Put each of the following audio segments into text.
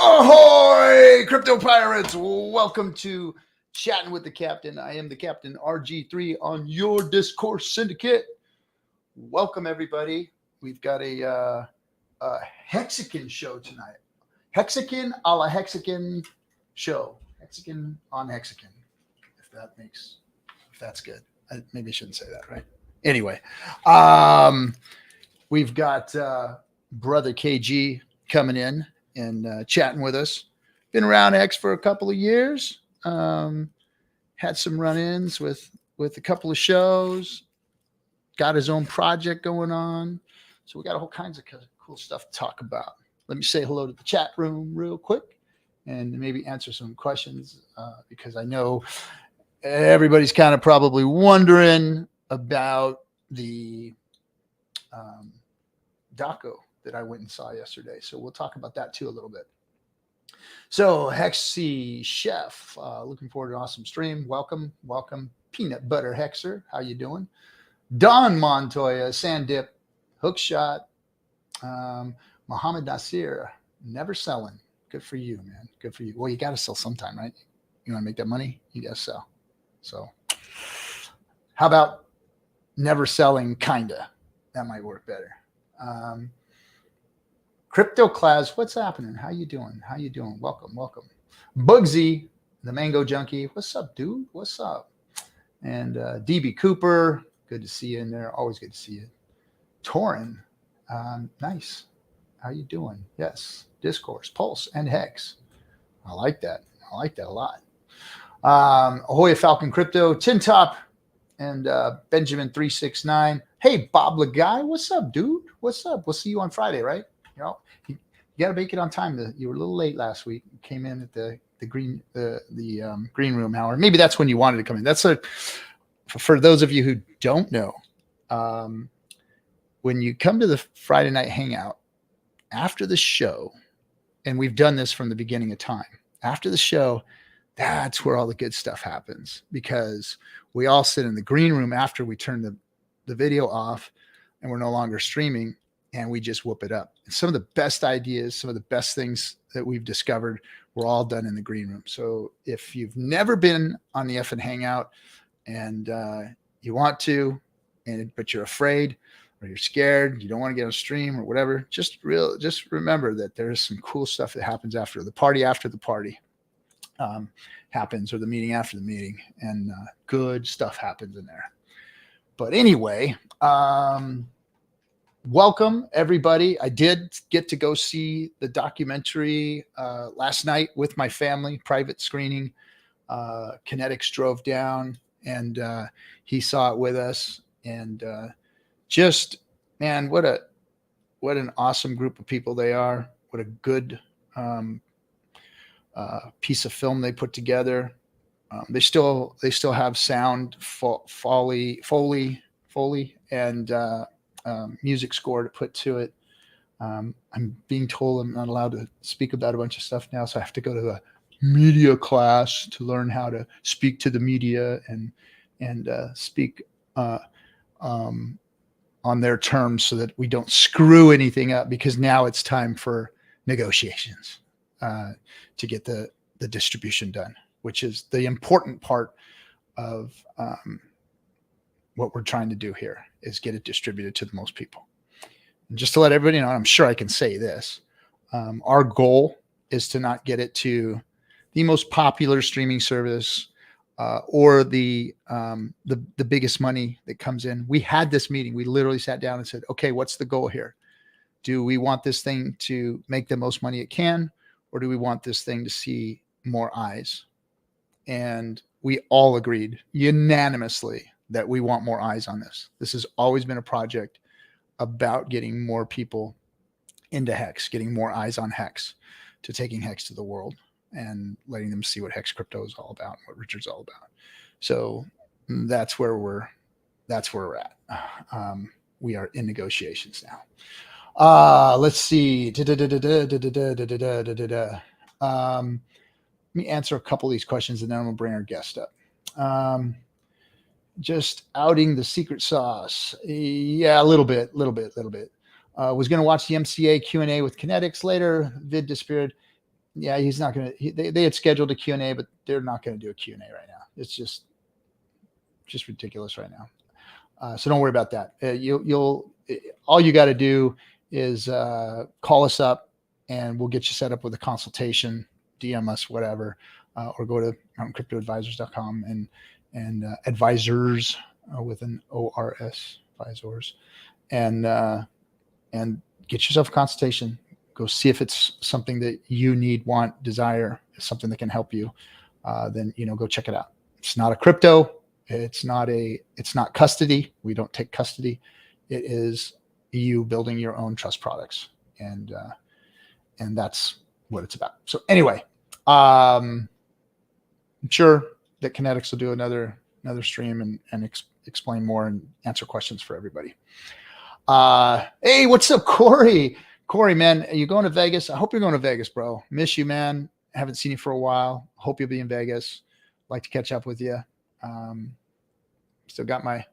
Ahoy, crypto pirates! Welcome to Chatting with the Captain. I am the Captain RG3 on your Discourse Syndicate. Welcome, everybody. We've got a Hexagon show tonight. Hexagon a la Hexagon show. Hexagon on Hexagon. If that's good. Maybe I shouldn't say that, right? Anyway, we've got Brother KG coming in and chatting with us. Been around X for a couple of years. Had some run-ins with a couple of shows. Got his own project going on. So we got all kinds of cool stuff to talk about. Let me say hello to the chat room real quick and maybe answer some questions because I know everybody's kind of probably wondering about the doco that I went and saw yesterday. So we'll talk about that too a little bit. So Hexy Chef, looking forward to an awesome stream. Welcome. Peanut Butter Hexer, how you doing? Don Montoya, Sand Dip, Hookshot, Muhammad Nasir, never selling. Good for you, man. Good for you. Well, you got to sell sometime, right? You want to make that money? You got to sell. So how about never selling, kinda? That might work better. Crypto Class, what's happening? How you doing? Welcome. Bugsy, the Mango Junkie, what's up, dude? What's up? And DB Cooper, good to see you in there. Always good to see you. Torin, nice. How you doing? Yes. Discourse, Pulse, and Hex. I like that a lot. Ahoy Falcon Crypto, Tin Top, and Benjamin 369. Hey, Bob Laguy, what's up, dude? What's up? We'll see you on Friday, right? You know, you got to make it on time. You were a little late last week. You came in at the green room hour. Maybe that's when you wanted to come in. That's for those of you who don't know. When you come to the Friday night hangout after the show, and we've done this from the beginning of time. After the show, that's where all the good stuff happens because we all sit in the green room after we turn the video off and we're no longer streaming. And we just whoop it up. And some of the best ideas, some of the best things that we've discovered were all done in the green room. So if you've never been on the FN Hangout and you want to, but you're afraid or you're scared, you don't want to get on stream or whatever, just remember that there is some cool stuff that happens after the party happens, or the meeting after the meeting, and good stuff happens in there. But anyway, welcome, everybody. I did get to go see the documentary last night with my family, private screening. KNTX drove down and he saw it with us. And just, man, what an awesome group of people they are. What a good piece of film they put together. They still have sound, Foley, and music score to put to it. I'm being told I'm not allowed to speak about a bunch of stuff now, so I have to go to a media class to learn how to speak to the media and speak on their terms so that we don't screw anything up, because now it's time for negotiations to get the distribution done, which is the important part of what we're trying to do here, is get it distributed to the most people. And just to let everybody know, I'm sure I can say this, our goal is to not get it to the most popular streaming service or the biggest money that comes in. We had this meeting. We literally sat down and said, okay, what's the goal here? Do we want this thing to make the most money it can, or do we want this thing to see more eyes? And we all agreed unanimously that we want more eyes on this. This has always been a project about getting more people into Hex, getting more eyes on Hex, to taking Hex to the world and letting them see what Hex crypto is all about, what Richard's all about. So that's where we're at. We are in negotiations now. Let's see. Let me answer a couple of these questions and then I'm gonna bring our guest up. Just outing the secret sauce. Yeah, a little bit. Was going to watch the MCA Q&A with KNTX later. Vid disappeared. Yeah, he's not going to, they had scheduled a Q&A, but they're not going to do a Q&A right now. It's just ridiculous right now. So don't worry about that. All you got to do is call us up and we'll get you set up with a consultation, DM us, whatever, or go to cryptoadvisors.com and advisors with an ORS, advisors, and get yourself a consultation. Go see if it's something that you need, want, desire, something that can help you. Then, go check it out. It's not a crypto. It's not custody. We don't take custody. It is you building your own trust products. And that's what it's about. So anyway, I'm sure that KNTX will do another stream and explain more and answer questions for everybody. Hey, what's up, Corey? Corey, man, are you going to Vegas? I hope you're going to Vegas, bro. Miss you, man. Haven't seen you for a while. Hope you'll be in Vegas. Like to catch up with you. Still got my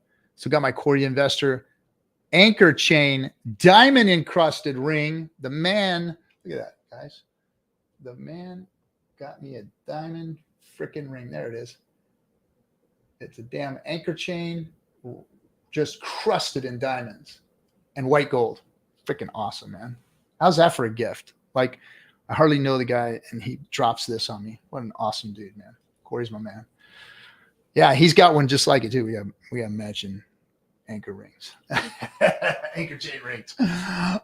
Corey Investor anchor chain diamond encrusted ring. The man, look at that, guys. The man got me a diamond freaking ring. There it is. It's a damn anchor chain, just crusted in diamonds and white gold. Freaking awesome, man. How's that for a gift? Like, I hardly know the guy and he drops this on me. What an awesome dude, man. Corey's my man. Yeah, he's got one just like it too. We have matching anchor rings. Anchor chain rings.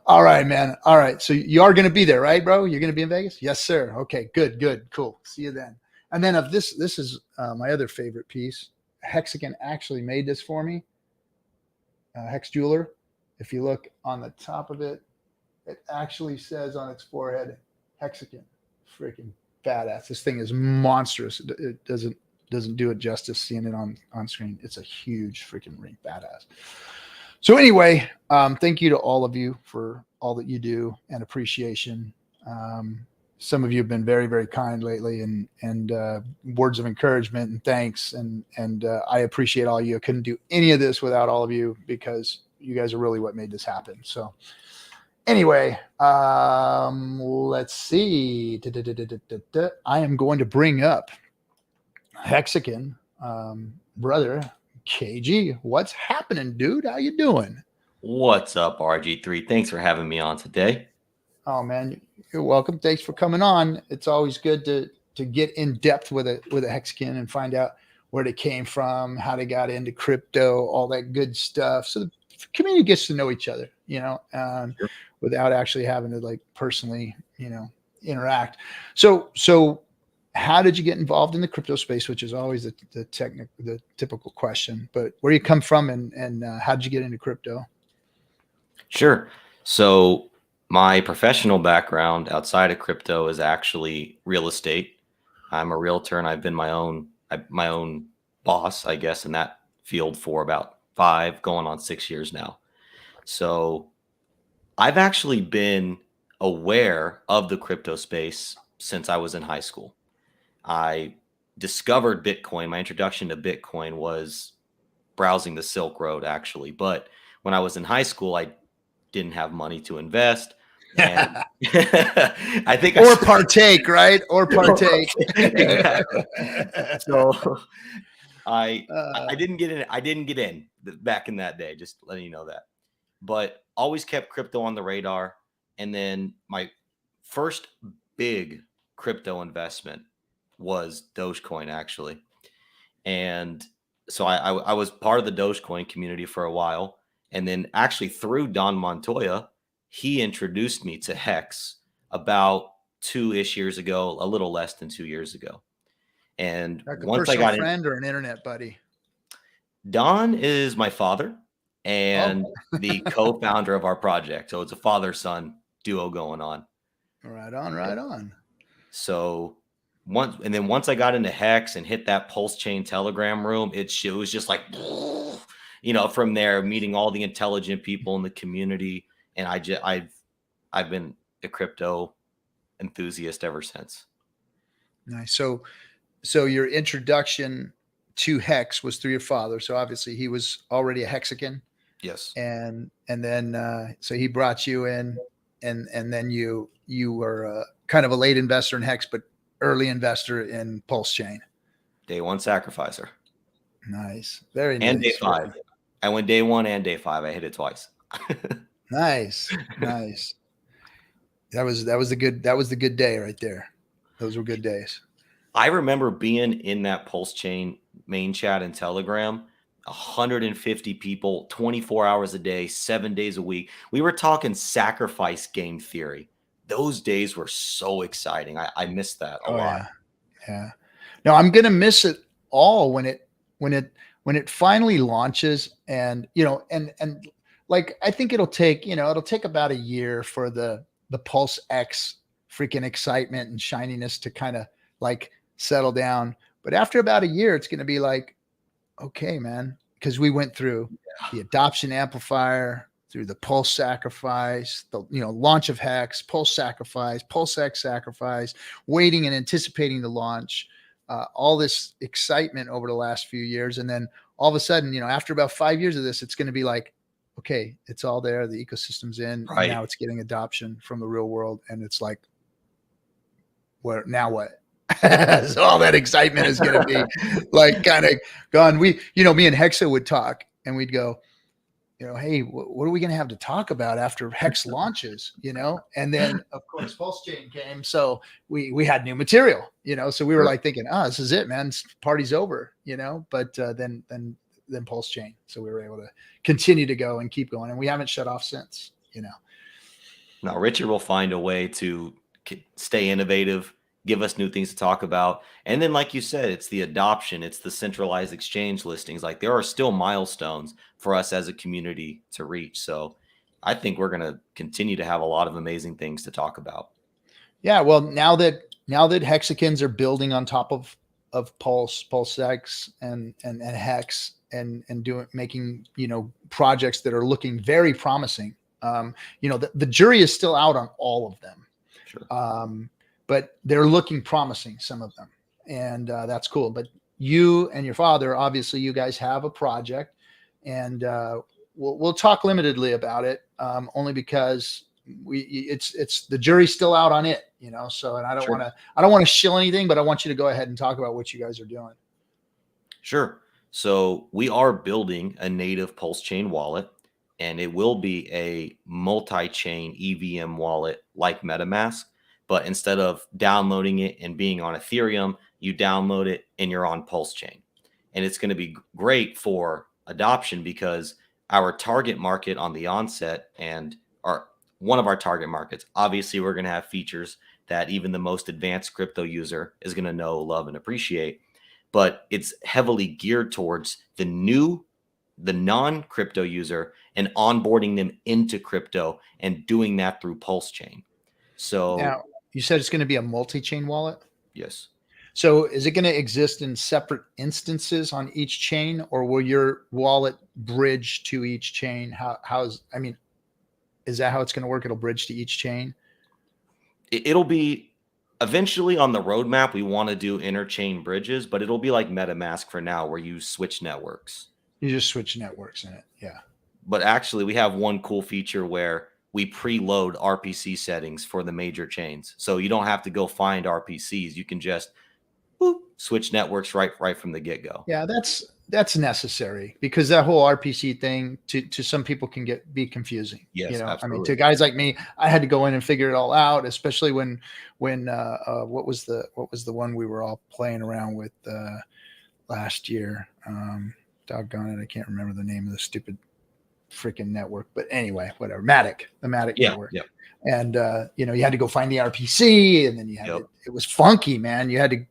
All right, man. All right. So you are going to be there, right, bro? You're going to be in Vegas? Yes, sir. Okay, good. Cool. See you then. And then of this is my other favorite piece. Hexagon actually made this for me. Hex Jeweler. If you look on the top of it, it actually says on its forehead, Hexagon. Freaking badass. This thing is monstrous. It doesn't do it justice seeing it on screen. It's a huge freaking ring. Badass. So anyway, thank you to all of you for all that you do and appreciation. Some of you have been very, very kind lately and words of encouragement and thanks. And I appreciate all you. I couldn't do any of this without all of you because you guys are really what made this happen. So anyway, let's see. I am going to bring up Hexagon, brother KG. What's happening, dude? How you doing? What's up, RG3? Thanks for having me on today. Oh man, you're welcome. Thanks for coming on. It's always good to get in depth with a Hexagon and find out where they came from, how they got into crypto, all that good stuff. So the community gets to know each other, sure, without actually having to like personally, interact. So how did you get involved in the crypto space, which is always the typical question, but where you come from and how did you get into crypto? Sure. So my professional background outside of crypto is actually real estate. I'm a realtor and I've been my own boss, I guess, in that field for about 5 going on 6 years now. So I've actually been aware of the crypto space since I was in high school. I discovered Bitcoin. My introduction to Bitcoin was browsing the Silk Road, actually. But when I was in high school, I didn't have money to invest. And I think partake, right? Or partake. Exactly. So I didn't get in. I didn't get in back in that day. Just letting you know that. But always kept crypto on the radar. And then my first big crypto investment was Dogecoin, actually. And so I was part of the Dogecoin community for a while. And then actually through Don Montoya, he introduced me to Hex about 2-ish years ago, a little less than 2 years ago. And like once I got in, friend or an internet buddy? Don is my father and the co-founder of our project. So it's a father-son duo going on. Right on. So once I got into Hex and hit that PulseChain Telegram room, it was just like, from there, meeting all the intelligent people in the community. And I've been a crypto enthusiast ever since. Nice. So your introduction to Hex was through your father. So obviously he was already a Hexagon. Yes. And then so he brought you in, and then you were kind of a late investor in Hex, but early investor in PulseChain. Day one sacrificer. Nice. Very and nice. day 5. I went day 1 and day 5. I hit it twice. Nice. That was the good day right there. Those were good days. I remember being in that PulseChain main chat and Telegram, 150 people, 24 hours a day, 7 days a week. We were talking sacrifice game theory. Those days were so exciting. I missed that a lot. Yeah. No, I'm gonna miss it all when it finally launches, and and like I think it'll take about a year for the Pulse X freaking excitement and shininess to kind of like settle down. But after about a year, it's gonna be like, okay, man, because we went through the adoption amplifier, through the Pulse sacrifice, the launch of Hex, Pulse sacrifice, Pulse X sacrifice, waiting and anticipating the launch, all this excitement over the last few years, and then all of a sudden, after about 5 years of this, it's going to be like, okay, it's all there, the ecosystem's in, Right. and now it's getting adoption from the real world, and it's like, now what? So all that excitement is going to be like kind of gone. Me and Hexa would talk, and we'd go, hey, what are we going to have to talk about after Hex launches, And then of course PulseChain came. So we had new material, so we were like thinking, this is it, man. Party's over, but then PulseChain. So we were able to continue to go and keep going. And we haven't shut off since, Now, Richard will find a way to stay innovative, give us new things to talk about. And then, like you said, it's the adoption, it's the centralized exchange listings. Like, there are still milestones for us as a community to reach. So I think we're going to continue to have a lot of amazing things to talk about. Yeah. Well, now that hexagons are building on top of PulseX and Hex and making, projects that are looking very promising. The jury is still out on all of them. Sure. But they're looking promising, some of them. And that's cool. But you and your father, obviously you guys have a project, and we'll talk limitedly about it, only because it's the jury's still out on it, so, and I don't want to shill anything, but I want you to go ahead and talk about what you guys are doing. Sure. So we are building a native PulseChain wallet, and it will be a multi-chain EVM wallet like MetaMask. But instead of downloading it and being on Ethereum, you download it and you're on PulseChain. And it's going to be great for adoption because our target market on the onset and one of our target markets, obviously we're going to have features that even the most advanced crypto user is going to know, love, and appreciate. But it's heavily geared towards the non-crypto user and onboarding them into crypto and doing that through PulseChain. So now, you said it's going to be a multi-chain wallet? Yes. So is it going to exist in separate instances on each chain, or will your wallet bridge to each chain? Is that how it's going to work? It'll bridge to each chain? It'll be eventually on the roadmap. We want to do interchain bridges, but it'll be like MetaMask for now, where you switch networks. You just switch networks in it. Yeah. But actually we have one cool feature where we preload RPC settings for the major chains. So you don't have to go find RPCs. You can just switch networks right from the get-go. Yeah, that's necessary, because that whole RPC thing to some people can be confusing. Yes, absolutely. To guys like me, I had to go in and figure it all out, especially when what was the one we were all playing around with last year? Doggone it, I can't remember the name of the stupid freaking network, but anyway, whatever. The Matic network. Yeah. And you had to go find the RPC, and then you had it was funky, man. You had to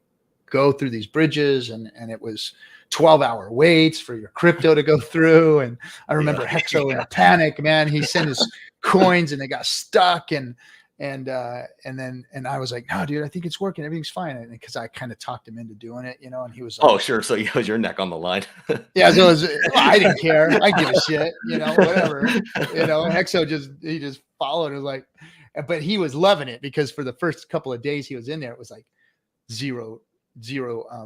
go through these bridges, and it was 12-hour waits for your crypto to go through. And I remember Hexo in a panic, man. He sent his coins and they got stuck, and I was like, no, dude, I think it's working. Everything's fine. And because I kind of talked him into doing it, and he was like, oh, sure. So you had your neck on the line. Yeah. So I didn't care. I give a shit, whatever, Hexo just followed. It was like, but he was loving it, because for the first couple of days he was in there, it was like zero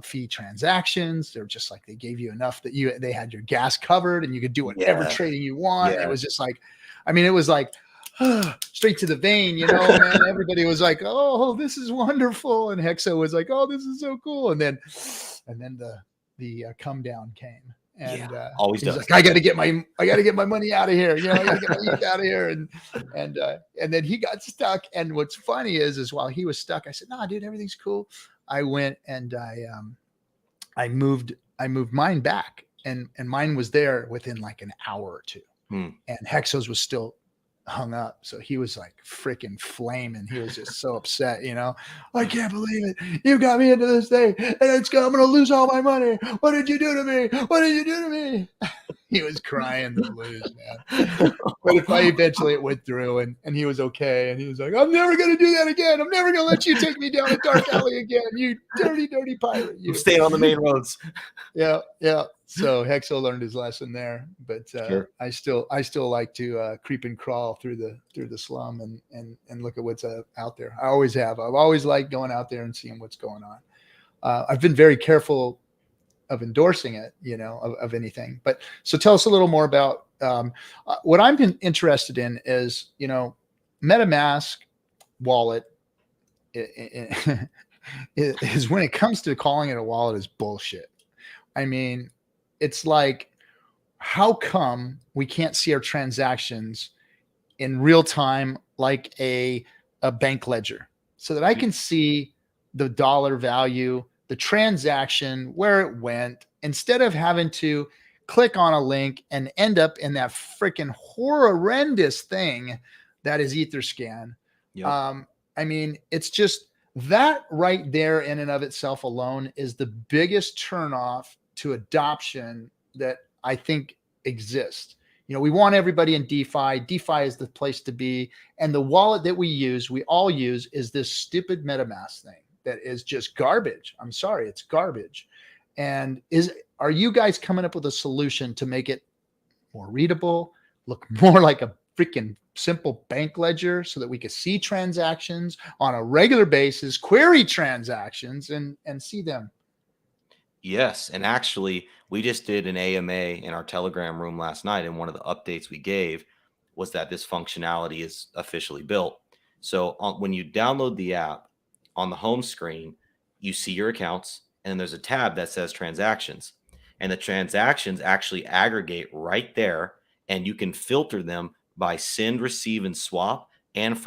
fee transactions. They're just like, they gave you enough that they had your gas covered and you could do whatever trading you want. It was just like, it was like, straight to the vein, you know, man. Everybody was like, "Oh, this is wonderful," and Hexo was like, "Oh, this is so cool," and then the come down came, and always he's does. like, I got to get my money out of here, you know, I got to get my ETH out of here, and then he got stuck. And what's funny is while he was stuck, I said, "Nah, dude, everything's cool." I went and I moved mine back, and mine was there within like an hour or two, and Hexo's was still hung up. So he was like freaking flaming. He was just so upset, you know. I can't believe it. You got me into this thing, and I'm going to lose all my money. What did you do to me? What did you do to me? He was crying the blues, man. But eventually it went through, and he was okay. And he was like, "I'm never going to do that again. I'm never going to let you take me down a dark alley again. You dirty, dirty pirate. You." I'm staying on the main roads. Yeah. So Hexo learned his lesson there, but Sure. I still like to creep and crawl through the slum and look at what's out there. I always have. I've always liked going out there and seeing what's going on. I've been very careful of endorsing it, you know, of anything. But so tell us a little more about what I'm interested in is, you know, MetaMask wallet is when it comes to calling it a wallet is bullshit. I mean, it's like, how come we can't see our transactions in real time like a bank ledger, so that I can see the dollar value, the transaction, where it went, instead of having to click on a link and end up in that freaking horrendous thing that is Etherscan. Yep. I mean, it's just that right there in and of itself alone is the biggest turnoff to adoption that I think exists. You know, we want everybody in DeFi. DeFi is the place to be. And the wallet that we all use is this stupid MetaMask thing that is just garbage. I'm sorry, it's garbage. And are you guys coming up with a solution to make it more readable, look more like a freaking simple bank ledger, so that we could see transactions on a regular basis, query transactions, and see them? Yes, and actually, we just did an AMA in our Telegram room last night, and one of the updates we gave was that this functionality is officially built. So when you download the app, on the home screen, you see your accounts, and there's a tab that says transactions, and the transactions actually aggregate right there, and you can filter them by send, receive, and swap, and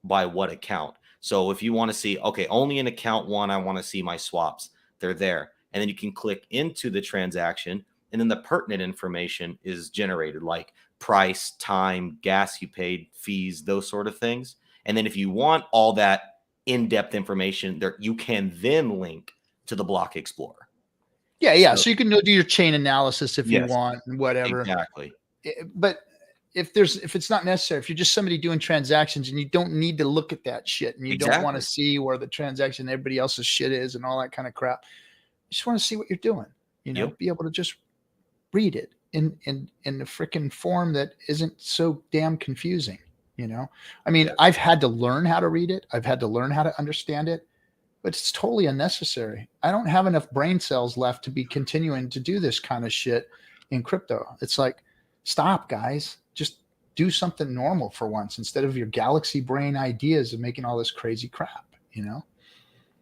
by what account. So if you want to see, okay, only in account one, I want to see my swaps, they're there. And then you can click into the transaction, and then the pertinent information is generated, like price, time, gas you paid, fees, those sort of things. And then if you want all that in-depth information there, you can then link to the block explorer. Yeah. So you can do your chain analysis if you want, and whatever. Exactly. But if it's not necessary, if you're just somebody doing transactions and you don't need to look at that shit, and you don't want to see where the transaction, everybody else's shit is, and all that kind of crap, you just want to see what you're doing, you know, be able to just read it in the freaking form that isn't so damn confusing. You know, I mean, I've had to learn how to read it. I've had to learn how to understand it, but it's totally unnecessary. I don't have enough brain cells left to be continuing to do this kind of shit in crypto. It's like, stop, guys, just do something normal for once, instead of your galaxy brain ideas of making all this crazy crap, you know?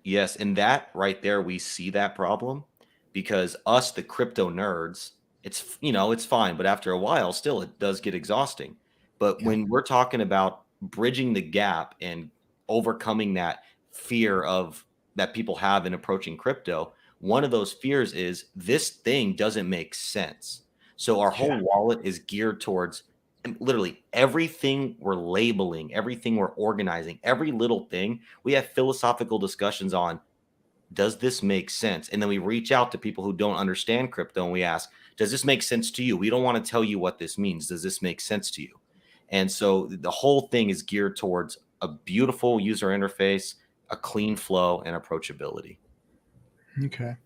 Yes, and that right there, we see that problem, because us, the crypto nerds, it's, you know, it's fine, but after a while, still, it does get exhausting. But when we're talking about bridging the gap and overcoming that fear of that people have in approaching crypto, one of those fears is this thing doesn't make sense. So our whole wallet is geared towards literally everything we're labeling, everything we're organizing, every little thing. We have philosophical discussions on, does this make sense? And then we reach out to people who don't understand crypto, and we ask, does this make sense to you? We don't want to tell you what this means. Does this make sense to you? And so the whole thing is geared towards a beautiful user interface, a clean flow, and approachability. Okay.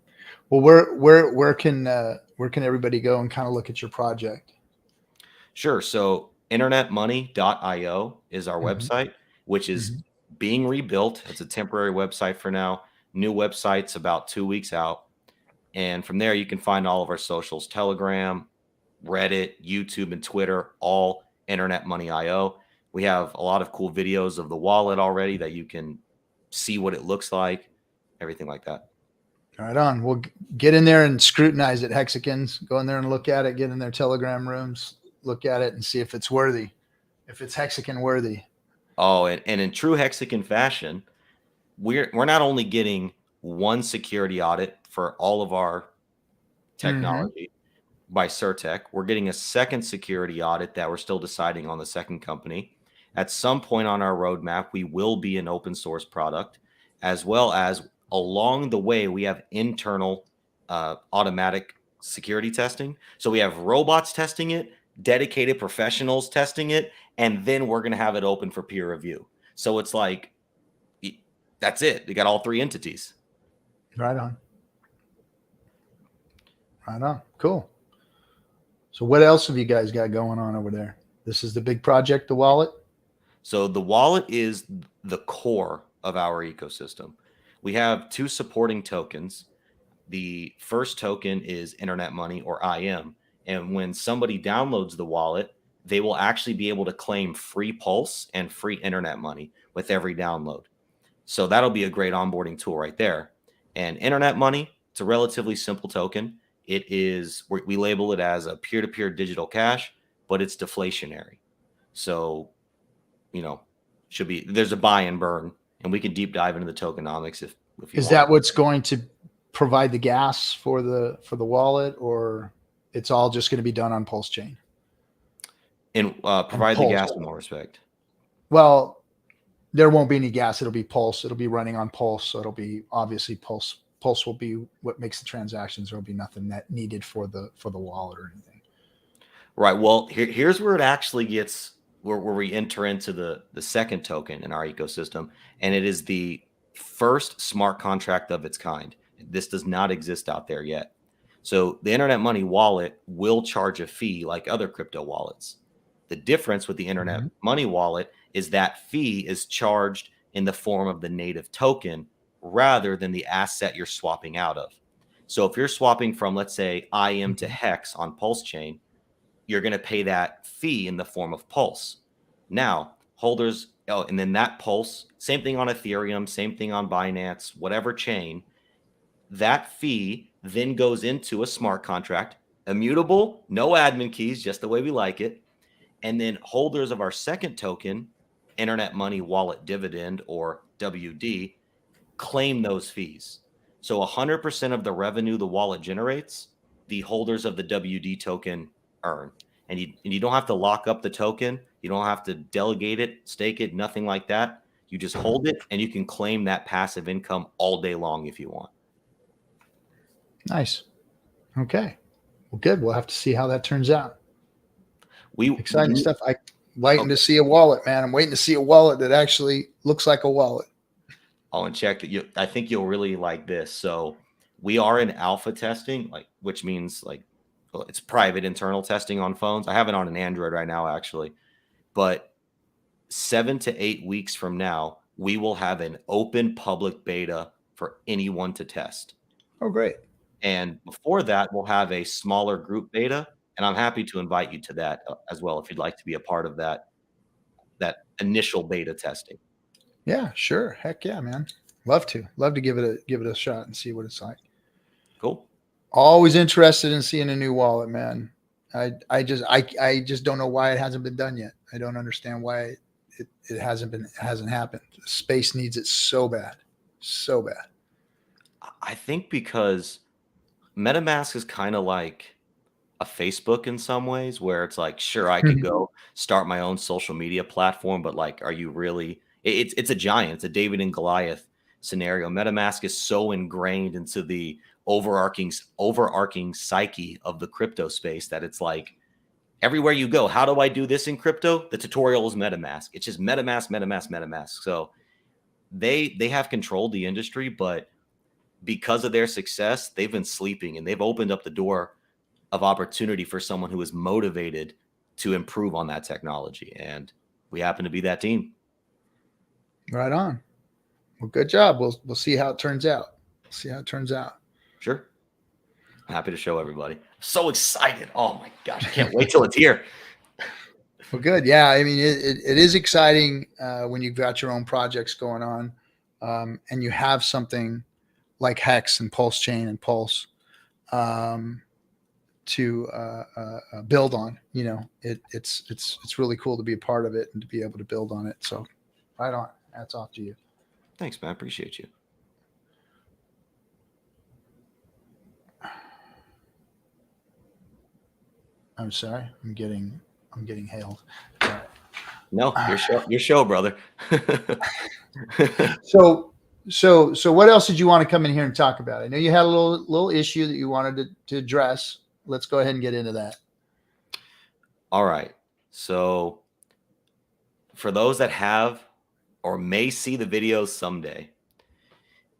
Well, where can everybody go and kind of look at your project? Sure. So internetmoney.io is our website, which is being rebuilt. It's a temporary website for now. New website's about 2 weeks out. And from there, you can find all of our socials: Telegram, Reddit, YouTube, and Twitter, all Internet Money.io. We have a lot of cool videos of the wallet already that you can see what it looks like, everything like that. Right on. We'll get in there and scrutinize it, Hexicans. Go in there and look at it, get in their Telegram rooms, look at it and see if it's worthy, if it's Hexican worthy. Oh, and in true Hexican fashion, we're not only getting one security audit for all of our technology by Certec, we're getting a second security audit that we're still deciding on the second company. At some point on our roadmap, we will be an open source product, as well as along the way, we have internal automatic security testing. So we have robots testing it, dedicated professionals testing it, and then we're going to have it open for peer review. So it's like, that's it. You got all three entities. Right on. Right on. Cool. So what else have you guys got going on over there? This is the big project, the wallet? So the wallet is the core of our ecosystem. We have two supporting tokens. The first token is Internet Money, or IM. And when somebody downloads the wallet, they will actually be able to claim free Pulse and free Internet Money with every download. So that'll be a great onboarding tool right there. And Internet Money, it's a relatively simple token. It is, we label it as a peer-to-peer digital cash, but it's deflationary. So, you know, should be, there's a buy and burn, and we can deep dive into the tokenomics if you Is want. that what's going to provide the gas for the wallet, or it's all just going to be done on PulseChain? And provide the gas in more respect. Well, there won't be any gas. It'll be Pulse. It'll be running on Pulse. So it'll be obviously Pulse. Pulse will be what makes the transactions. There'll be nothing that needed for the wallet or anything. Right. Well, here's where it actually gets where we enter into the second token in our ecosystem, and it is the first smart contract of its kind. This does not exist out there yet. So the Internet Money wallet will charge a fee like other crypto wallets. The difference with the Internet Money wallet is that fee is charged in the form of the native token rather than the asset you're swapping out of. So if you're swapping from, let's say, IM to Hex on PulseChain, you're going to pay that fee in the form of Pulse. Now, holders, and then that Pulse, same thing on Ethereum, same thing on Binance, whatever chain, that fee then goes into a smart contract, immutable, no admin keys, just the way we like it. And then holders of our second token, Internet Money Wallet Dividend, or WD, claim those fees. So 100% of the revenue the wallet generates, the holders of the WD token earn. And you don't have to lock up the token. You don't have to delegate it, stake it, nothing like that. You just hold it, and you can claim that passive income all day long if you want. Nice. Okay. Well, good. We'll have to see how that turns out. Exciting stuff. I'm waiting to see a wallet, man. I'm waiting to see a wallet that actually looks like a wallet. Oh, and check that. I think you'll really like this. So we are in alpha testing, which means it's private internal testing on phones. I have it on an Android right now, actually. But 7 to 8 weeks from now, we will have an open public beta for anyone to test. Oh, great. And before that, we'll have a smaller group beta. And I'm happy to invite you to that as well if you'd like to be a part of that initial beta testing. Yeah, sure. Heck yeah, man. Love to give it a shot and see what it's like. Cool. Always interested in seeing a new wallet, man. I just don't know why it hasn't been done yet. I don't understand why it hasn't happened. Space needs it so bad. So bad. I think because MetaMask is kind of like a Facebook in some ways, where it's like, sure, I could go start my own social media platform, but are you really? It's a giant. It's a David and Goliath scenario. MetaMask is so ingrained into the overarching psyche of the crypto space that it's like everywhere you go, how do I do this in crypto? The tutorial is MetaMask. It's just MetaMask. So they have controlled the industry, but because of their success, they've been sleeping, and they've opened up the door of opportunity for someone who is motivated to improve on that technology. And we happen to be that team. Right on. Well, good job. We'll see how it turns out. Sure. Happy to show everybody. So excited. Oh my gosh. I can't wait till it's here. Well, good. Yeah. I mean, it is exciting when you've got your own projects going on and you have something like Hex and PulseChain and Pulse to build on. You know, it's really cool to be a part of it and to be able to build on it. So, right on. Hats off to you. Thanks, man. I appreciate you. I'm sorry. I'm getting hailed. No, your show, brother. So what else did you want to come in here and talk about? I know you had a little issue that you wanted to address. Let's go ahead and get into that. All right. So for those that have or may see the videos someday,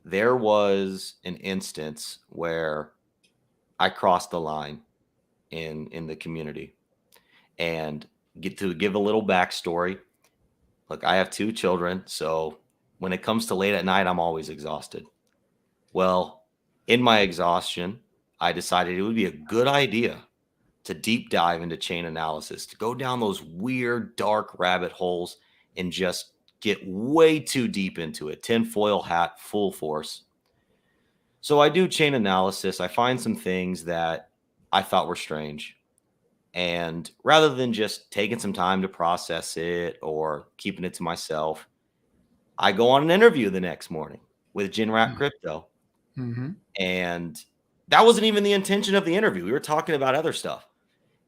there was an instance where I crossed the line in the community. And give a little backstory. Look, I have 2 children, so when it comes to late at night, I'm always exhausted. Well, in my exhaustion, I decided it would be a good idea to deep dive into chain analysis, to go down those weird, dark rabbit holes and just get way too deep into it. Tinfoil hat, full force. So I do chain analysis. I find some things that I thought were strange. And rather than just taking some time to process it or keeping it to myself, I go on an interview the next morning with Ginrat Crypto. Mm-hmm. And that wasn't even the intention of the interview. We were talking about other stuff.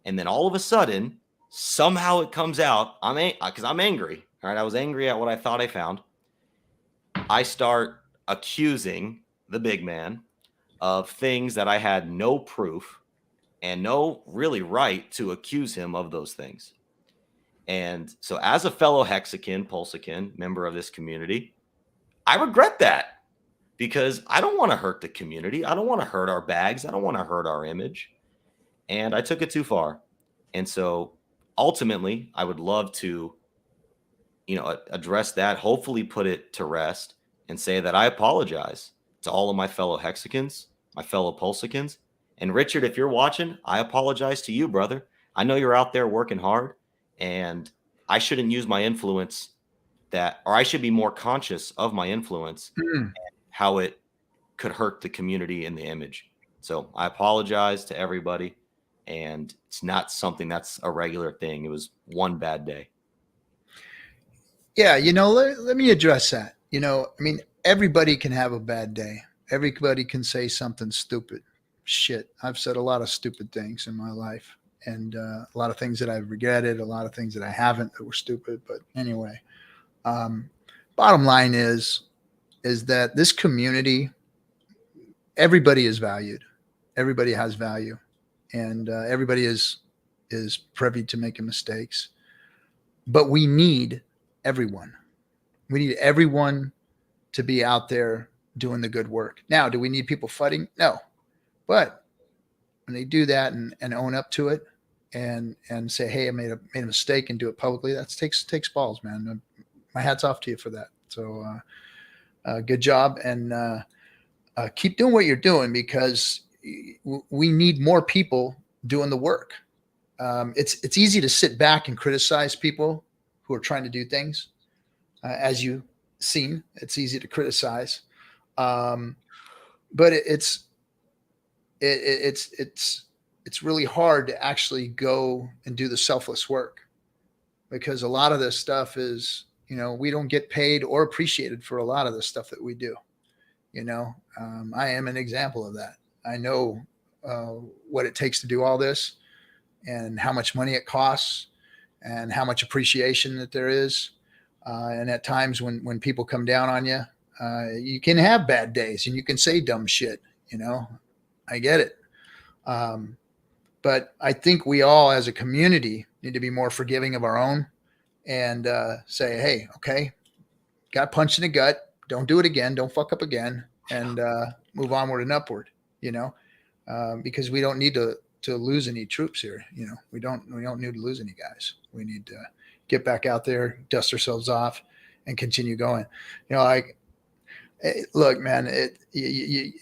And then all of a sudden, somehow it comes out, because I'm angry. All right. I was angry at what I thought I found. I start accusing the big man of things that I had no proof and no really right to accuse him of those things. And so as a fellow Hexakin, PulseChain member of this community, I regret that because I don't want to hurt the community. I don't want to hurt our bags. I don't want to hurt our image. And I took it too far. And so ultimately, I would love to, address that, hopefully put it to rest and say that I apologize to all of my fellow Hexagons, my fellow PulseChans. And Richard, if you're watching, I apologize to you, brother. I know you're out there working hard, and I shouldn't use my influence or I should be more conscious of my influence, and how it could hurt the community and the image. So I apologize to everybody, and it's not something that's a regular thing. It was one bad day. Yeah, let me address that. Everybody can have a bad day. Everybody can say something stupid. Shit, I've said a lot of stupid things in my life, and a lot of things that I've regretted, a lot of things that I haven't that were stupid. But anyway, bottom line is that this community, everybody is valued. Everybody has value, and everybody is privy to making mistakes. But we need everyone. We need everyone to be out there doing the good work. Now, do we need people fighting? No. But when they do that and own up to it and say, hey, I made a mistake, and do it publicly, that takes balls, man. My hat's off to you for that. So good job, and keep doing what you're doing, because we need more people doing the work. It's easy to sit back and criticize people who are trying to do things. As you've seen, it's easy to criticize. But it's really hard to actually go and do the selfless work, because a lot of this stuff is, we don't get paid or appreciated for a lot of the stuff that we do. I am an example of that. I know what it takes to do all this, and how much money it costs, and how much appreciation that there is. And at times when people come down on you, you can have bad days and you can say dumb shit. I get it. But I think we all as a community need to be more forgiving of our own, and say, hey, okay, got punched in the gut. Don't do it again. Don't fuck up again, and move onward and upward, because we don't need to lose any troops here. We don't need to lose any guys. We need to get back out there, dust ourselves off, and continue going. Look, man,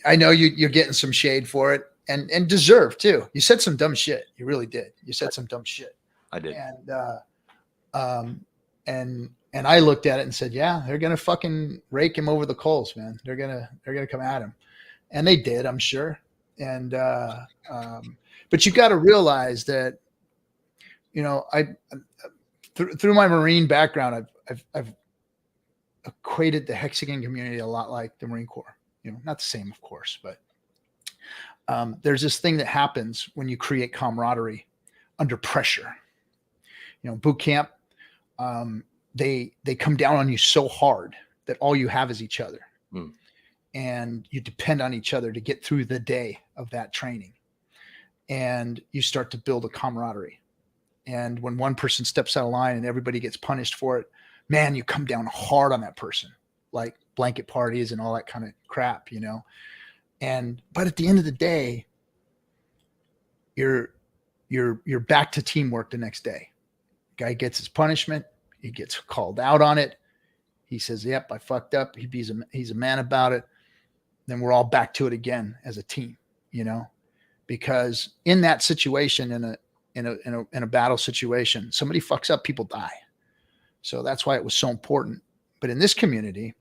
I know you're getting some shade for it, and deserve too. You said some dumb shit. You really did. You said some dumb shit. I did. And And I looked at it and said, yeah, they're going to fucking rake him over the coals, man. They're going to come at him. And they did, I'm sure. And, but you got to realize that, you know, through my Marine background, I've equated the Hexagon community a lot like the Marine Corps. You know, not the same, of course, but there's this thing that happens when you create camaraderie under pressure. You know, boot camp, they come down on you so hard that all you have is each other. And you depend on each other to get through the day of that training. And you start to build a camaraderie. And when one person steps out of line and everybody gets punished for it, man, you come down hard on that person, like blanket parties and all that kind of crap, you know? But at the end of the day, you're back to teamwork the next day. Guy gets his punishment. He gets called out on it. He says, yep, I fucked up. He's a man about it. Then we're all back to it again as a team, you know, because in that situation, in a battle situation, somebody fucks up, people die. So that's why it was so important. But in this community,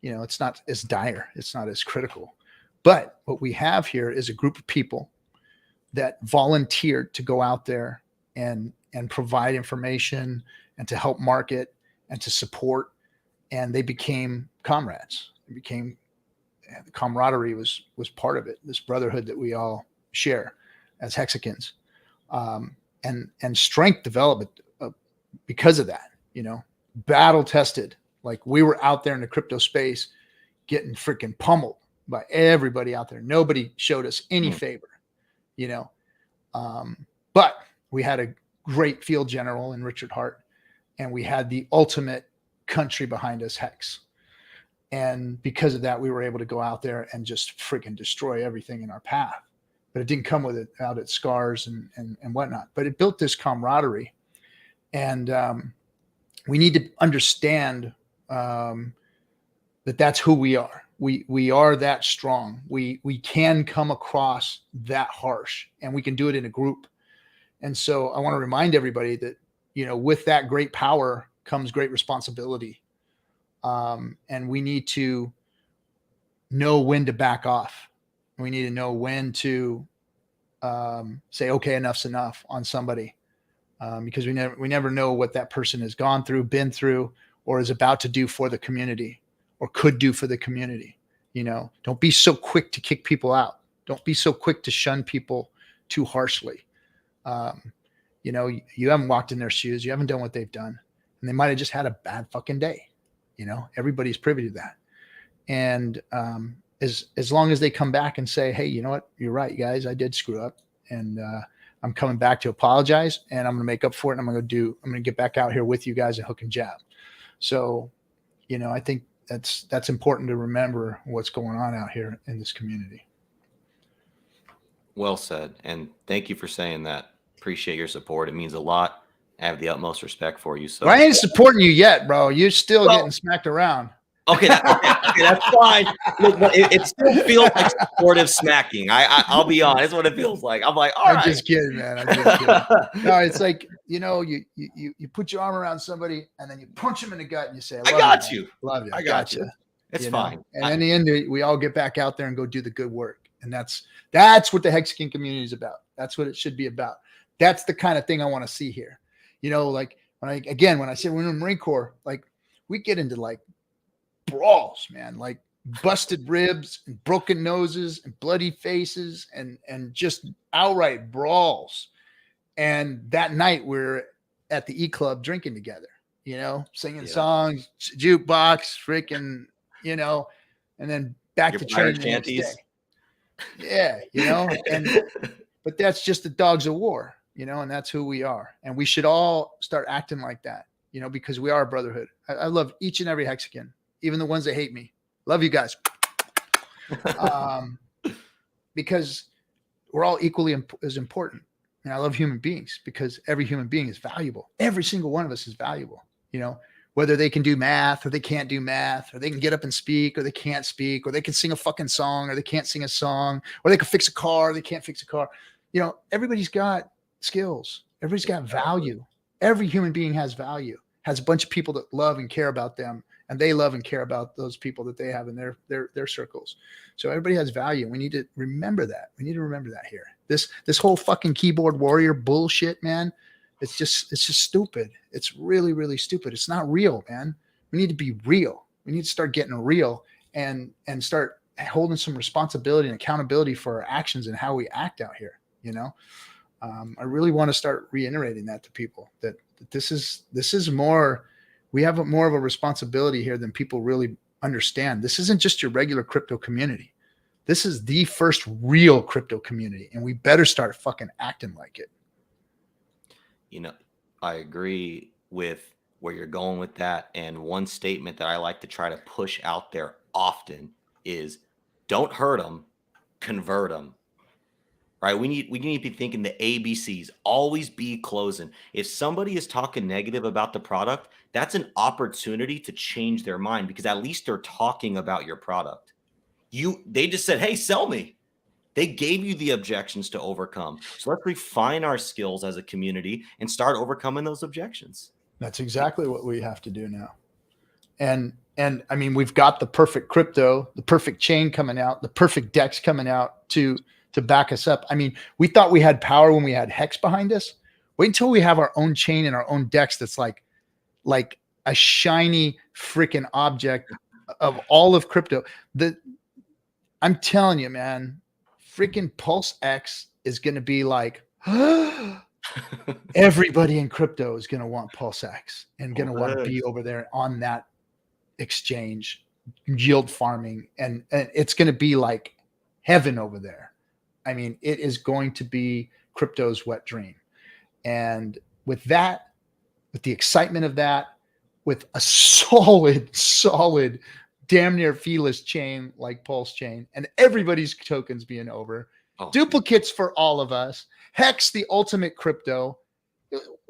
you know, it's not as dire. It's not as critical. But what we have here is a group of people that volunteered to go out there and provide information and to help market and to support. And they became comrades. They became, the camaraderie was part of it. This brotherhood that we all share as Hexicans, and strength development because of that, you know, battle tested. Like we were out there in the crypto space getting freaking pummeled by everybody out there. Nobody showed us any favor, you know. But we had a great field general in Richard Hart, and we had the ultimate country behind us, Hex. And because of that, we were able to go out there and just freaking destroy everything in our path. But it didn't come without its scars and whatnot. But it built this camaraderie. And we need to understand that that's who we are. We are that strong. We can come across that harsh, and we can do it in a group. And so I want to remind everybody that, you know, with that great power comes great responsibility. And we need to know when to back off. We need to know when to say, okay, enough's enough on somebody, because we never know what that person has gone through, been through, or is about to do for the community, or could do for the community. You know, don't be so quick to kick people out. Don't be so quick to shun people too harshly. You know, you haven't walked in their shoes. You haven't done what they've done, and they might've just had a bad fucking day. You know, everybody's privy to that. And as long as they come back and say, hey, you know what, you're right, guys, I did screw up, and I'm coming back to apologize, and I'm going to make up for it. And I'm going to get back out here with you guys and hook and jab. So, you know, I think that's important to remember what's going on out here in this community. Well said. And thank you for saying that. Appreciate your support. It means a lot. I have the utmost respect for you. So I ain't supporting you yet, bro. You're still getting smacked around. Okay, that's fine. Look, it still feels like supportive smacking. I'll be honest, that's what it feels like. I'm like, I'm just kidding, man. I'm just kidding. No, it's like, you know, you put your arm around somebody and then you punch them in the gut and you say, I got you. Love you. I got you. It's fine. And in the end, we all get back out there and go do the good work. And that's what the Hexagon community is about. That's what it should be about. That's the kind of thing I want to see here. You know, like when I say we're in the Marine Corps, like we get into like brawls, man, like busted ribs and broken noses and bloody faces and just outright brawls. And that night we're at the E Club drinking together, you know, singing songs, jukebox, freaking, you know, and then back to training the next day. Yeah, you know, but that's just the dogs of war, you know, and that's who we are. And we should all start acting like that, you know, because we are a brotherhood. I love each and every Hexagon, even the ones that hate me. Love you guys. Because we're all equally as important. And I love human beings because every human being is valuable. Every single one of us is valuable, you know, whether they can do math or they can't do math, or they can get up and speak or they can't speak, or they can sing a fucking song or they can't sing a song, or they can fix a car or they can't fix a car. You know, everybody's got skills. Everybody's got value. Every human being has value, has a bunch of people that love and care about them, and they love and care about those people that they have in their circles. So everybody has value. We need to remember that. We need to remember that here. This whole fucking keyboard warrior bullshit, man. It's just stupid. It's really, really stupid. It's not real, man. We need to be real. We need to start getting real and start holding some responsibility and accountability for our actions and how we act out here. You know, I really want to start reiterating that to people that this is more. We have more of a responsibility here than people really understand. This isn't just your regular crypto community. This is the first real crypto community, and we better start fucking acting like it. You know, I agree with where you're going with that. And one statement that I like to try to push out there often is don't hurt them, convert them. Right? We need to be thinking the ABCs, always be closing. If somebody is talking negative about the product, that's an opportunity to change their mind, because at least they're talking about your product. They just said, hey, sell me. They gave you the objections to overcome. So let's refine our skills as a community and start overcoming those objections. That's exactly what we have to do now. And I mean, we've got the perfect crypto, the perfect chain coming out, the perfect DEX coming out to back us up. I mean, we thought we had power when we had Hex behind us. Wait until we have our own chain and our own DEX that's like a shiny freaking object of all of crypto. I'm telling you, man, freaking PulseX is going to be like, everybody in crypto is going to want PulseX and going to want to be over there on that exchange, yield farming. And it's going to be like heaven over there. I mean, it is going to be crypto's wet dream. And with that, with the excitement of that, with a solid, damn near feeless chain like PulseChain, and everybody's tokens being over, duplicates for all of us, Hex, the ultimate crypto,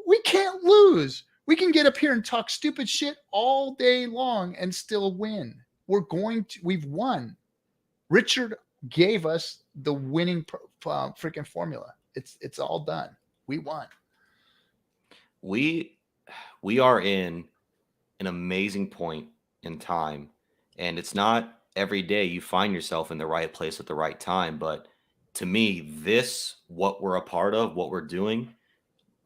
we can't lose. We can get up here and talk stupid shit all day long and still win. We've won. Richard gave us the winning freaking formula. It's all done. We won. We are in an amazing point in time, and it's not every day you find yourself in the right place at the right time. But to me, what we're a part of, what we're doing,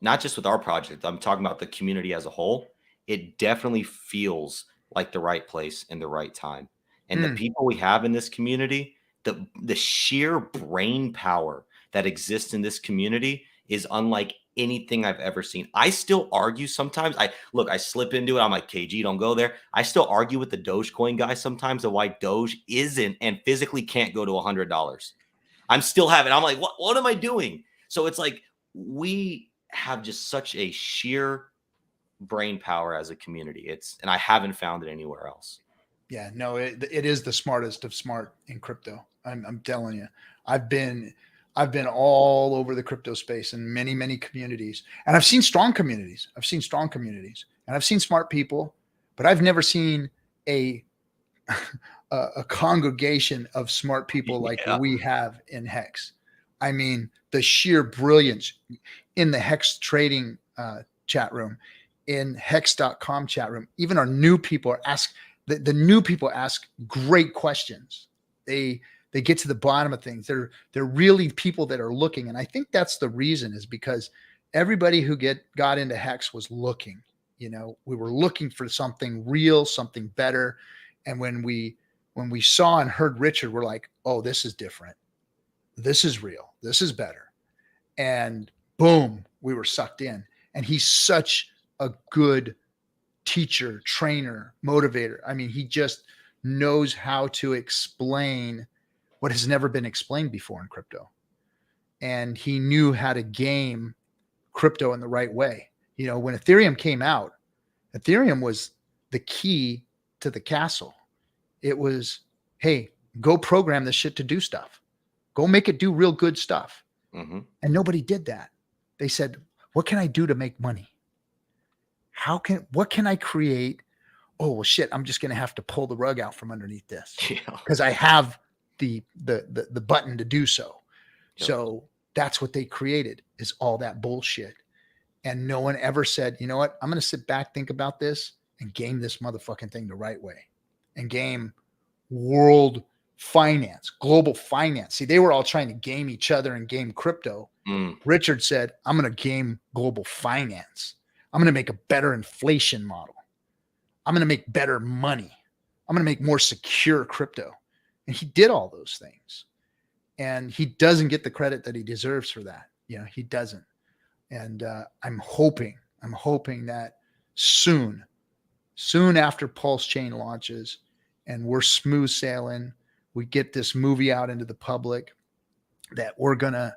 not just with our project, I'm talking about the community as a whole, it definitely feels like the right place and the right time. And the people we have in this community, the sheer brain power that exists in this community is unlike anything I've ever seen. I still argue sometimes. I slip into it. I'm like, KG, don't go there. I still argue with the Dogecoin guy sometimes of why Doge isn't and physically can't go to $100. I'm still having, I'm like, what am I doing? So it's like, we have just such a sheer brain power as a community. And I haven't found it anywhere else. Yeah, no, it is the smartest of smart in crypto. I'm telling you, I've been all over the crypto space in many, many communities, and I've seen strong communities. And I've seen smart people, but I've never seen a congregation of smart people like we have in Hex. I mean, the sheer brilliance in the Hex trading chat room, in hex.com chat room. Even our new people the new people ask great questions. They get to the bottom of things. They're really people that are looking. And I think that's the reason, is because everybody who got into Hex was looking. You know, we were looking for something real, something better. And when we saw and heard Richard, we're like, oh, this is different. This is real. This is better. And boom, we were sucked in. And he's such a good teacher, trainer, motivator. I mean, he just knows how to explain what has never been explained before in crypto. And he knew how to game crypto in the right way. You know, when Ethereum came out, Ethereum was the key to the castle. It was, hey, go program this shit to do stuff. Go make it do real good stuff. Mm-hmm. And nobody did that. They said, what can I do to make money? What can I create? Oh, well, shit, I'm just going to have to pull the rug out from underneath this because I have the button to do so. Yep. So that's what they created, is all that bullshit. And no one ever said, you know what, I'm going to sit back, think about this, and game this motherfucking thing the right way, and game world finance, global finance. See, they were all trying to game each other and game crypto. Richard said, I'm going to game global finance. I'm going to make a better inflation model. I'm going to make better money. I'm going to make more secure crypto. And he did all those things. And he doesn't get the credit that he deserves for that. You know, he doesn't. And I'm hoping that soon after PulseChain launches and we're smooth sailing, we get this movie out into the public, that we're gonna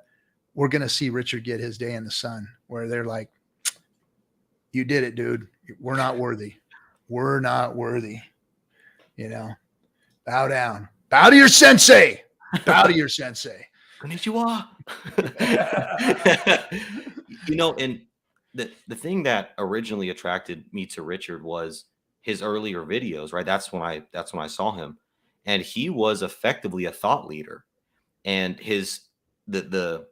see Richard get his day in the sun, where they're like, you did it, dude. We're not worthy. We're not worthy. You know, bow down. Bow to your sensei. Bow to your sensei. Konnichiwa. You know, and the thing that originally attracted me to Richard was his earlier videos, right? That's when I saw him, and he was effectively a thought leader. And the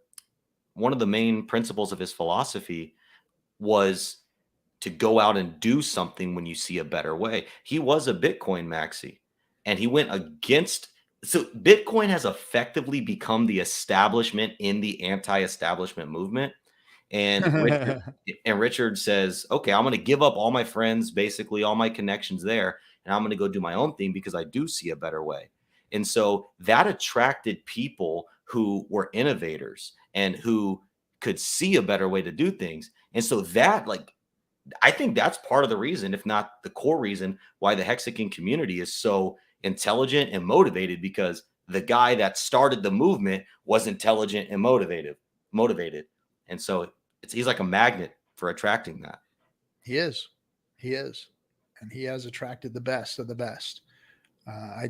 one of the main principles of his philosophy was to go out and do something when you see a better way. He was a Bitcoin maxi, and he went against. So Bitcoin has effectively become the establishment in the anti-establishment movement. And Richard says, okay, I'm going to give up all my friends, basically all my connections there, and I'm going to go do my own thing because I do see a better way. And so that attracted people who were innovators and who could see a better way to do things. And so that, like, I think that's part of the reason, if not the core reason, why the Hexagon community is so intelligent and motivated, because the guy that started the movement was intelligent and motivated. And so he's like a magnet for attracting that. He is. And he has attracted the best of the best. I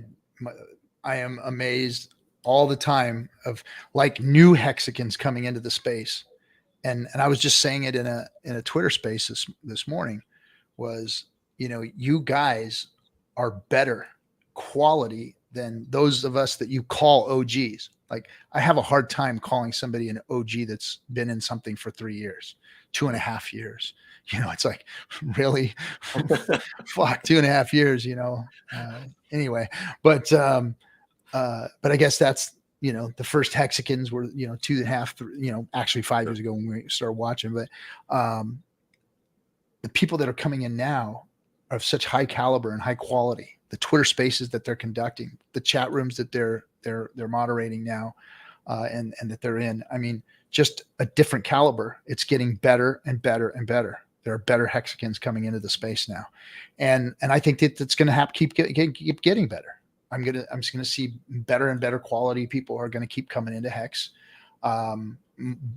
am amazed all the time of like new hexagons coming into the space. And I was just saying it in a Twitter space this morning, was, you know, you guys are better quality than those of us that you call OGs. Like, I have a hard time calling somebody an OG that's been in something for 3 years, 2.5 years. You know, it's like, really? Fuck, 2.5 years, you know? Anyway, but I guess that's, you know, the first hexagons were, you know, 2.5, you know, actually 5 years ago when we started watching. But the people that are coming in now are of such high caliber and high quality. The Twitter spaces that they're conducting, the chat rooms that they're moderating now, and that they're in. I mean, just a different caliber. It's getting better and better and better. There are better hexagons coming into the space now, and I think that it's going to keep getting better. I'm just gonna see better and better quality people are going to keep coming into Hex.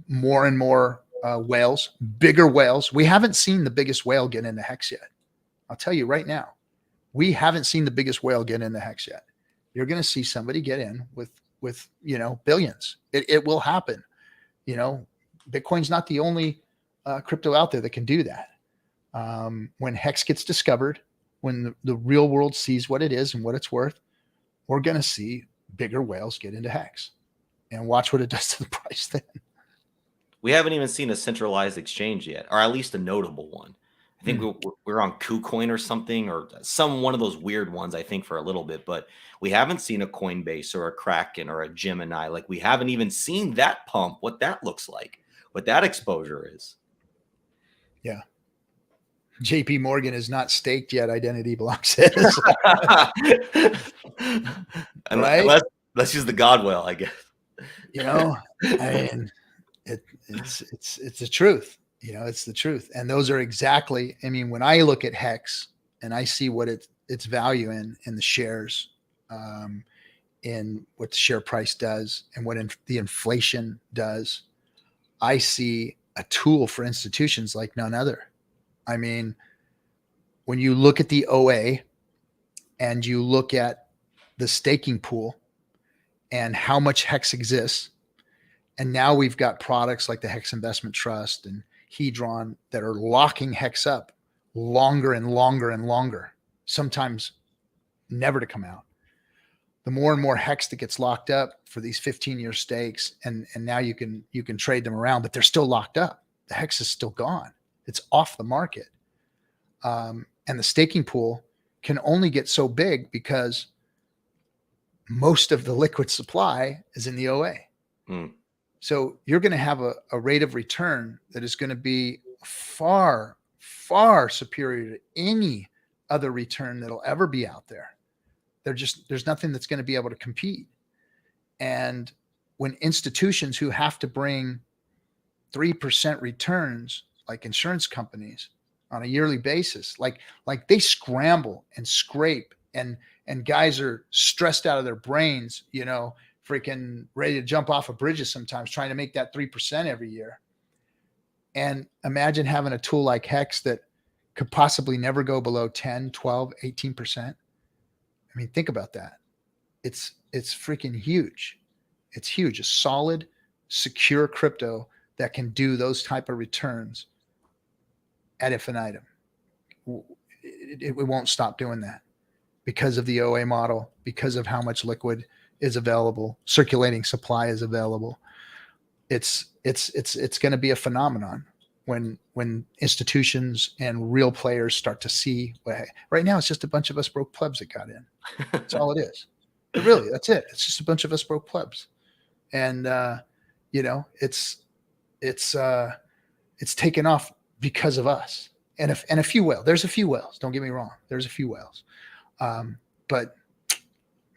More and more whales, bigger whales. We haven't seen the biggest whale get into Hex yet. I'll tell you right now, we haven't seen the biggest whale get into Hex yet. You're going to see somebody get in with you know, billions. It will happen. You know, Bitcoin's not the only crypto out there that can do that. When Hex gets discovered, when the real world sees what it is and what it's worth, we're going to see bigger whales get into Hex, and watch what it does to the price then. We haven't even seen a centralized exchange yet, or at least a notable one. I think we're on KuCoin or something, or one of those weird ones, I think, for a little bit, but we haven't seen a Coinbase or a Kraken or a Gemini. Like, we haven't even seen that pump, what that looks like, what that exposure is. Yeah. JP Morgan is not staked yet, Identity Block says. Right? Let's use the God whale, I guess. You know, I mean, it's the truth. You know, it's the truth. And those are exactly, I mean, when I look at Hex and I see what its value in the shares, in what the share price does and what the inflation does, I see a tool for institutions like none other. I mean, when you look at the OA and you look at the staking pool and how much Hex exists, and now we've got products like the Hex Investment Trust and Hedron that are locking Hex up longer and longer and longer, sometimes never to come out. The more and more Hex that gets locked up for these 15-year stakes, and now you can trade them around, but they're still locked up. the Hex is still gone. It's off the market. And the staking pool can only get so big because most of the liquid supply is in the OA. So you're going to have a rate of return that is going to be far, far superior to any other return that'll ever be out there. There's nothing that's going to be able to compete. And when institutions who have to bring 3% returns, like insurance companies on a yearly basis, like they scramble and scrape, and guys are stressed out of their brains, you know, freaking ready to jump off of bridges sometimes trying to make that 3% every year. And imagine having a tool like Hex that could possibly never go below 10, 12, 18%. I mean, think about that. It's freaking huge. It's huge. A solid, secure crypto that can do those type of returns ad infinitum. It won't stop doing that because of the OA model, because of how much liquid is available, circulating supply is available. It's going to be a phenomenon when institutions and real players start to see. Right now, it's just a bunch of us broke plebs that got in. That's all it is. But really, that's it. It's just a bunch of us broke plebs, and you know, it's taken off because of us and a few whales. There's a few whales. Don't get me wrong. There's a few whales, but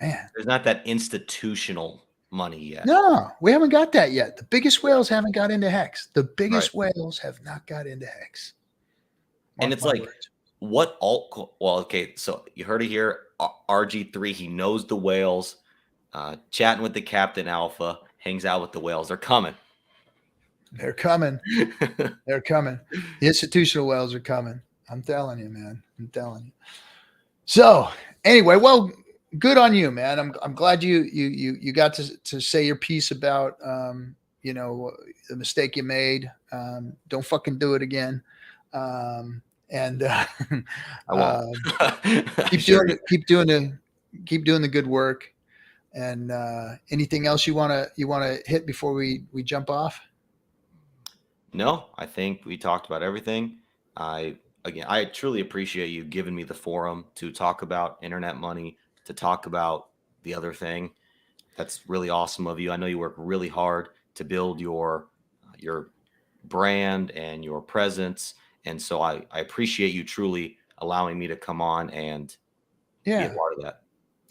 man, there's not that institutional money yet. No, we haven't got that yet. The biggest whales haven't got into Hex. The biggest whales have not got into Hex. And it's like, what alt? Well, okay, so you heard it here. RG3, he knows the whales, chatting with the Captain Alpha, hangs out with the whales. They're coming. They're coming. They're coming. The institutional whales are coming. I'm telling you, man. I'm telling you. So anyway, well, good on you, man. I'm glad you got to say your piece about you know, the mistake you made. Don't fucking do it again. And I won't. keep doing the good work. And anything else you wanna hit before we jump off? No, I think we talked about everything. I truly appreciate you giving me the forum to talk about internet money, to talk about the other thing. That's really awesome of you. I know you work really hard to build your brand and your presence. And so I appreciate you truly allowing me to come on and be a part of that.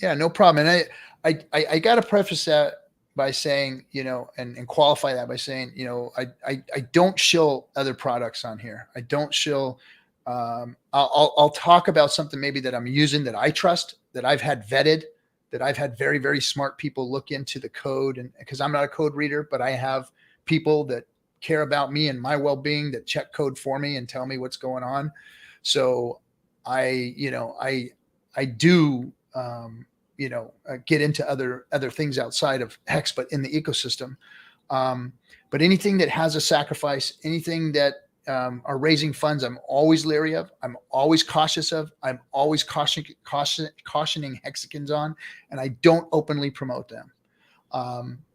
Yeah, no problem. And I got to preface that by saying, you know, and qualify that by saying, you know, I don't shill other products on here. I don't shill. I'll talk about something maybe that I'm using that I trust, that I've had vetted, that I've had very, very smart people look into the code. And because I'm not a code reader, but I have people that care about me and my well-being that check code for me and tell me what's going on. So I do, get into other things outside of Hex, but in the ecosystem. But anything that has a sacrifice, anything that are raising funds, I'm always leery of. I'm always cautious of. I'm always cautioning hexagons on, and I don't openly promote them.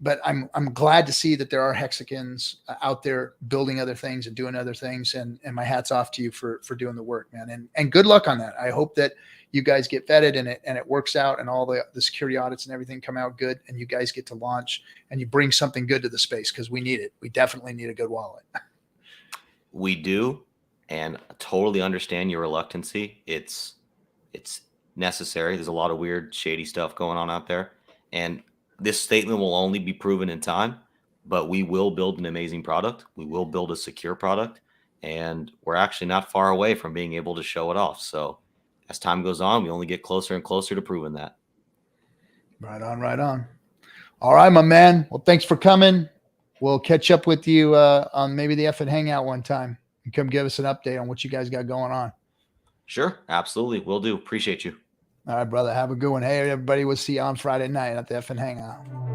But I'm glad to see that there are hexagons out there building other things and doing other things. And my hat's off to you for doing the work, man. And good luck on that. I hope that you guys get vetted and it works out, and all the security audits and everything come out good, and you guys get to launch and you bring something good to the space, because we need it. We definitely need a good wallet. We do, and I totally understand your reluctancy. It's necessary. There's a lot of weird, shady stuff going on out there, and this statement will only be proven in time. But we will build an amazing product. We will build a secure product, and we're actually not far away from being able to show it off. So as time goes on, we only get closer and closer to proving that. Right on, right on. All right, my man. Well, thanks for coming. We'll catch up with you on maybe the FN Hangout one time, and come give us an update on what you guys got going on. Sure, absolutely. Will do. Appreciate you. All right, brother. Have a good one. Hey, everybody. We'll see you on Friday night at the FN Hangout.